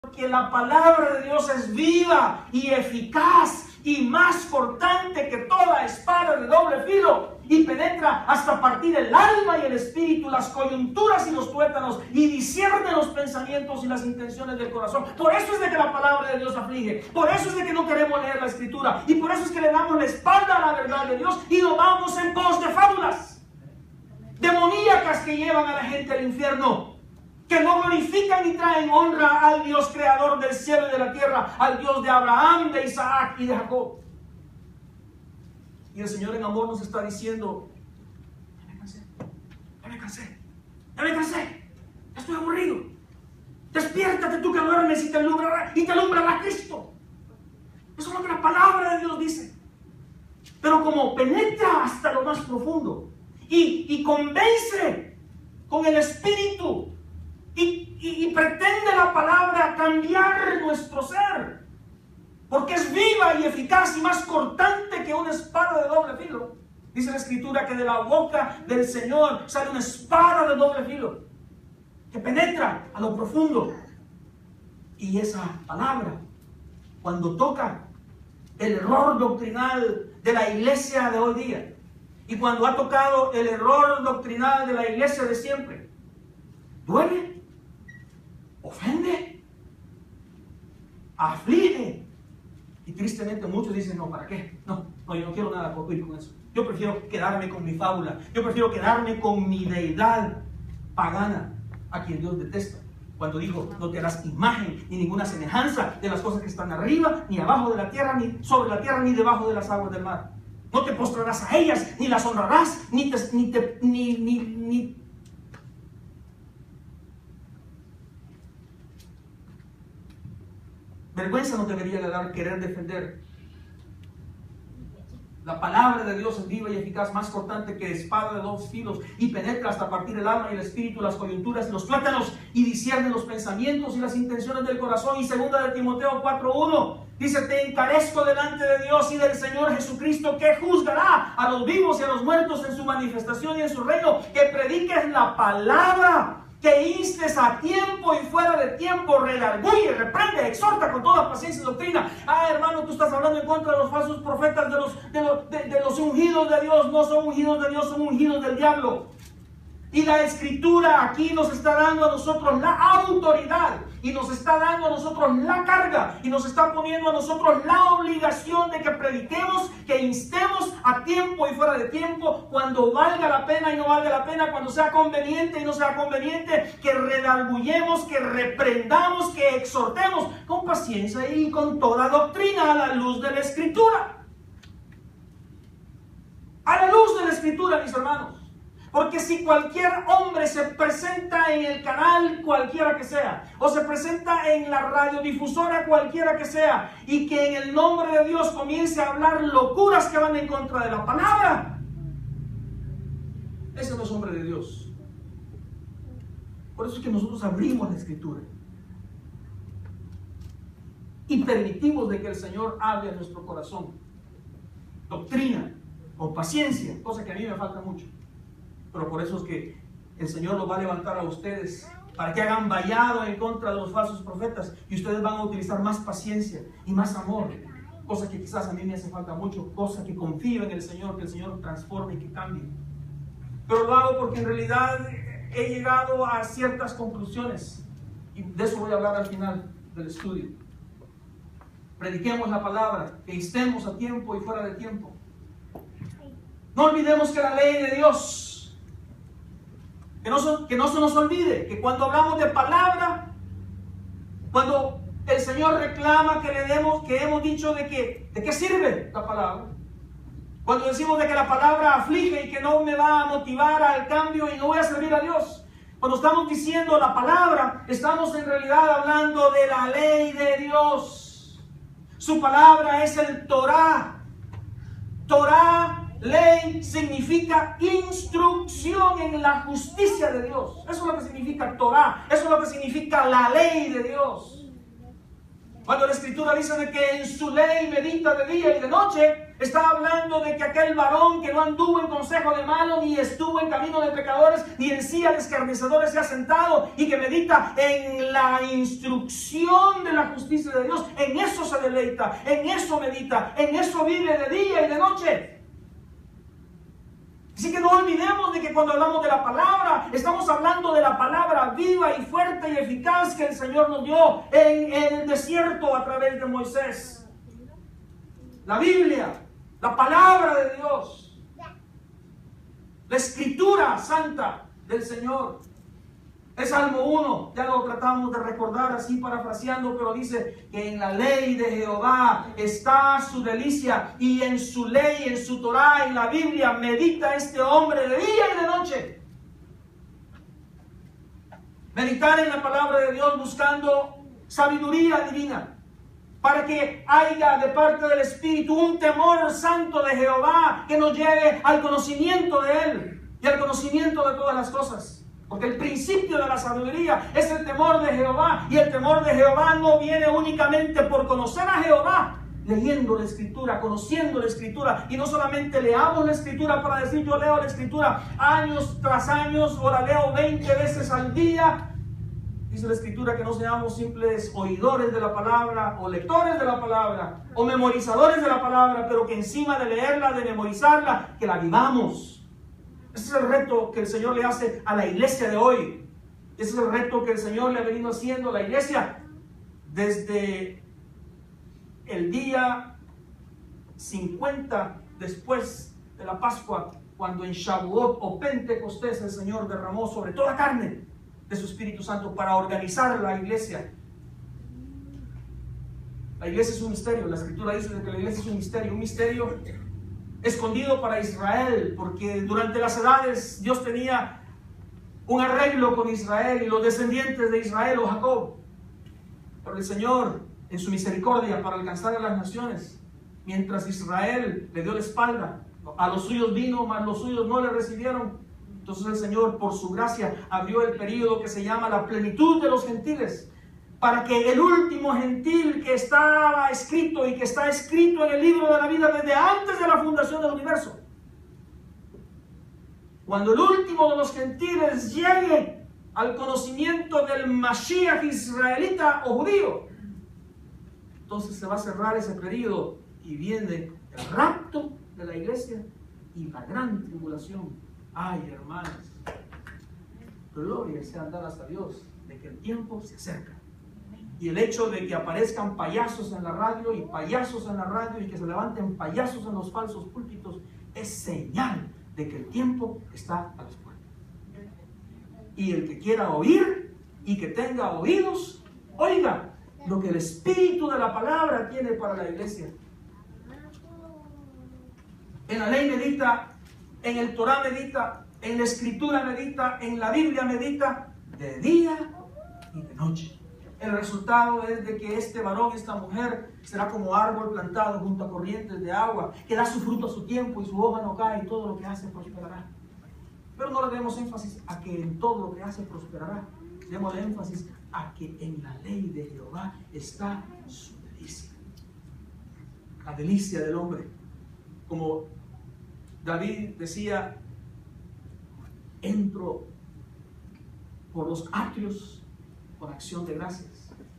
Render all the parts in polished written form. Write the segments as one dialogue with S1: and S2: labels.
S1: Porque la palabra de Dios es viva y eficaz y más cortante que toda espada de doble filo, y penetra hasta partir el alma y el espíritu, las coyunturas y los tuétanos, y discierne los pensamientos y las intenciones del corazón. Por eso es de que la palabra de Dios aflige, por eso es de que no queremos leer la escritura, y por eso es que le damos la espalda a la verdad de Dios y nos vamos en pos de fábulas demoníacas que llevan a la gente al infierno, que no glorifican ni traen honra al Dios creador del cielo y de la tierra, al Dios de Abraham, de Isaac y de Jacob. Y el Señor en amor nos está diciendo: ya me cansé, estoy aburrido. Despiértate tú que duermes y te alumbrará Cristo. Eso es lo que la palabra de Dios dice. Pero como penetra hasta lo más profundo y convence con el espíritu, y pretende la palabra cambiar nuestro ser, porque es viva y eficaz y más cortante que una espada de doble filo. Dice la escritura que de la boca del Señor sale una espada de doble filo que penetra a lo profundo. Y esa palabra, cuando toca el error doctrinal de la iglesia de hoy día, y cuando ha tocado el error doctrinal de la iglesia de siempre, duele, ofende, aflige. Y tristemente muchos dicen: no, ¿para qué? No, yo no quiero nada con eso. Yo prefiero quedarme con mi fábula. Yo prefiero quedarme con mi deidad pagana, a quien Dios detesta. Cuando dijo: no te harás imagen ni ninguna semejanza de las cosas que están arriba, ni abajo de la tierra, ni sobre la tierra, ni debajo de las aguas del mar. No te postrarás a ellas, ni las honrarás, ni vergüenza no debería de dar querer defender. La palabra de Dios es viva y eficaz, más cortante que espada de dos filos, y penetra hasta partir el alma y el espíritu, las coyunturas y los tuétanos, y discierne los pensamientos y las intenciones del corazón. Y 2 de Timoteo 4:1 dice: te encarezco delante de Dios y del Señor Jesucristo, que juzgará a los vivos y a los muertos en su manifestación y en su reino, que prediques la palabra, que instes a tiempo y fuera de tiempo, redarguye, reprende, exhorta con toda paciencia y doctrina. Hermano, tú estás hablando en contra de los falsos profetas, de los ungidos de Dios. No son ungidos de Dios, son ungidos del diablo. Y la escritura aquí nos está dando a nosotros la autoridad, y nos está dando a nosotros la carga, y nos está poniendo a nosotros la obligación de que prediquemos, que instemos a tiempo y fuera de tiempo, cuando valga la pena y no valga la pena, cuando sea conveniente y no sea conveniente, que redarguyemos, que reprendamos, que exhortemos con paciencia y con toda doctrina a la luz de la escritura. A la luz de la escritura, mis hermanos. Porque si cualquier hombre se presenta en el canal cualquiera que sea, o se presenta en la radiodifusora cualquiera que sea, y que en el nombre de Dios comience a hablar locuras que van en contra de la palabra, ese no es hombre de Dios. Por eso es que nosotros abrimos la escritura y permitimos de que el Señor hable a nuestro corazón. Doctrina, con paciencia, cosa que a mí me falta mucho. Pero por eso es que el Señor los va a levantar a ustedes para que hagan vallado en contra de los falsos profetas, y ustedes van a utilizar más paciencia y más amor, cosa que quizás a mí me hace falta mucho, cosa que confío en el Señor, que el Señor transforme y que cambie. Pero lo hago porque en realidad he llegado a ciertas conclusiones, y de eso voy a hablar al final del estudio. Prediquemos la palabra, que instemos a tiempo y fuera de tiempo. No olvidemos que la ley de Dios, que no se nos olvide que cuando hablamos de palabra, cuando el Señor reclama que le demos, que hemos dicho de qué sirve la palabra, cuando decimos de que la palabra aflige y que no me va a motivar al cambio y no voy a servir a Dios, cuando estamos diciendo la palabra, estamos en realidad hablando de la ley de Dios. Su palabra es el Torah. Torah, ley, significa instrucción en la justicia de Dios. Eso es lo que significa Torah. Eso es lo que significa la ley de Dios. Cuando la Escritura dice de que en su ley medita de día y de noche, está hablando de que aquel varón que no anduvo en consejo de malos, ni estuvo en camino de pecadores, ni en silla de escarnecedores se ha sentado, y que medita en la instrucción de la justicia de Dios. En eso se deleita, en eso medita, en eso vive de día y de noche. Así que no olvidemos de que cuando hablamos de la palabra, estamos hablando de la palabra viva y fuerte y eficaz que el Señor nos dio en el desierto a través de Moisés. La Biblia, la palabra de Dios, la Escritura santa del Señor. El Salmo 1, ya lo tratamos de recordar así parafraseando, pero dice que en la ley de Jehová está su delicia, y en su ley, en su Torah, en la Biblia, medita este hombre de día y de noche. Meditar en la palabra de Dios buscando sabiduría divina, para que haya de parte del Espíritu un temor santo de Jehová que nos lleve al conocimiento de Él y al conocimiento de todas las cosas. Porque el principio de la sabiduría es el temor de Jehová, y el temor de Jehová no viene únicamente por conocer a Jehová, leyendo la Escritura, conociendo la Escritura, y no solamente leamos la Escritura para decir yo leo la Escritura años tras años, o la leo 20 veces al día. Dice la Escritura que no seamos simples oidores de la palabra, o lectores de la palabra, o memorizadores de la palabra, pero que encima de leerla, de memorizarla, que la vivamos. Ese es el reto que el Señor le hace a la iglesia de hoy. Ese es el reto que el Señor le ha venido haciendo a la iglesia desde el día 50 después de la Pascua, cuando en Shavuot o Pentecostés el Señor derramó sobre toda carne de su Espíritu Santo para organizar la iglesia. La iglesia es un misterio. La Escritura dice que la iglesia es un misterio escondido para Israel, porque durante las edades Dios tenía un arreglo con Israel y los descendientes de Israel o Jacob. Pero el Señor, en su misericordia para alcanzar a las naciones, mientras Israel le dio la espalda, a los suyos vino, mas los suyos no le recibieron. Entonces el Señor, por su gracia, abrió el período que se llama la plenitud de los gentiles, para que el último gentil que estaba escrito y que está escrito en el libro de la vida desde antes de la fundación del universo, cuando el último de los gentiles llegue al conocimiento del Mashiach israelita o judío, entonces se va a cerrar ese período y viene el rapto de la iglesia y la gran tribulación. Ay, hermanos, gloria sean dadas a Dios de que el tiempo se acerca. Y el hecho de que aparezcan payasos en la radio y payasos en la radio y que se levanten payasos en los falsos púlpitos es señal de que el tiempo está a las puertas. Y el que quiera oír y que tenga oídos, oiga lo que el Espíritu de la palabra tiene para la iglesia. En la ley medita, en el Torah medita, en la Escritura medita, en la Biblia medita de día y de noche. El resultado es de que este varón, esta mujer, será como árbol plantado junto a corrientes de agua, que da su fruto a su tiempo y su hoja no cae, y todo lo que hace prosperará. Pero no le demos énfasis a que en todo lo que hace prosperará. Demos énfasis a que en la ley de Jehová está su delicia. La delicia del hombre. Como David decía, entro por los atrios con acción de gracias.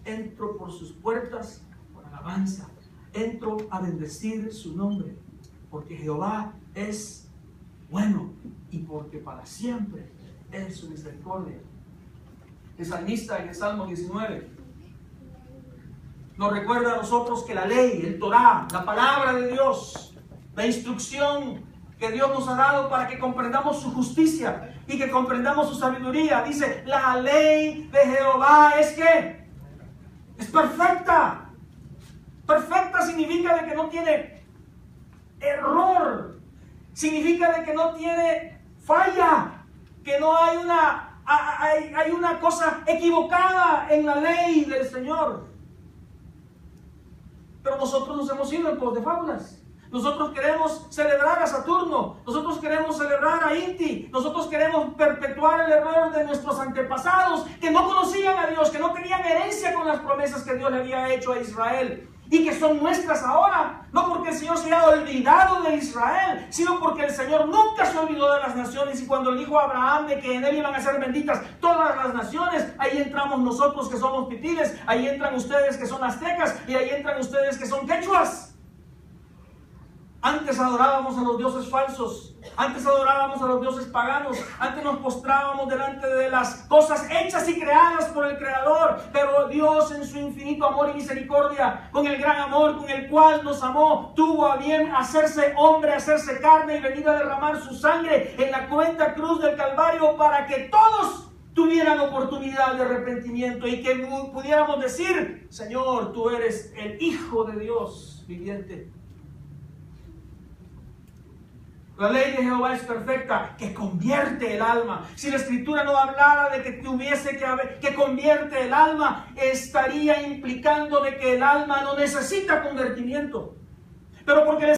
S1: Entro por sus puertas con alabanza. Entro a bendecir su nombre, porque Jehová es bueno y porque para siempre es su misericordia. El salmista en el Salmo 19 nos recuerda a nosotros que la ley, el Torah, la palabra de Dios, la instrucción que Dios nos ha dado para que comprendamos su justicia y que comprendamos su sabiduría. Dice, la ley de Jehová es ¿qué? Es perfecta. Perfecta significa de que no tiene error. Significa de que no tiene falla. Que no hay una cosa equivocada en la ley del Señor. Pero nosotros nos hemos ido en pos de fábulas. Nosotros queremos celebrar a Saturno, nosotros queremos celebrar a Inti, nosotros queremos perpetuar el error de nuestros antepasados que no conocían a Dios, que no tenían herencia con las promesas que Dios le había hecho a Israel y que son nuestras ahora, no porque el Señor se haya olvidado de Israel, sino porque el Señor nunca se olvidó de las naciones. Y cuando le dijo a Abraham de que en él iban a ser benditas todas las naciones, ahí entramos nosotros que somos pitiles, ahí entran ustedes que son aztecas y ahí entran ustedes que son quechuas. Antes adorábamos a los dioses falsos, antes adorábamos a los dioses paganos, antes nos postrábamos delante de las cosas hechas y creadas por el Creador, pero Dios en su infinito amor y misericordia, con el gran amor con el cual nos amó, tuvo a bien hacerse hombre, hacerse carne y venir a derramar su sangre en la cruenta cruz del Calvario para que todos tuvieran oportunidad de arrepentimiento y que pudiéramos decir: Señor, tú eres el Hijo de Dios viviente. La ley de Jehová es perfecta, que convierte el alma. Si la Escritura no hablara de que tuviese que convierte el alma, estaría implicando de que el alma no necesita convertimiento. Pero porque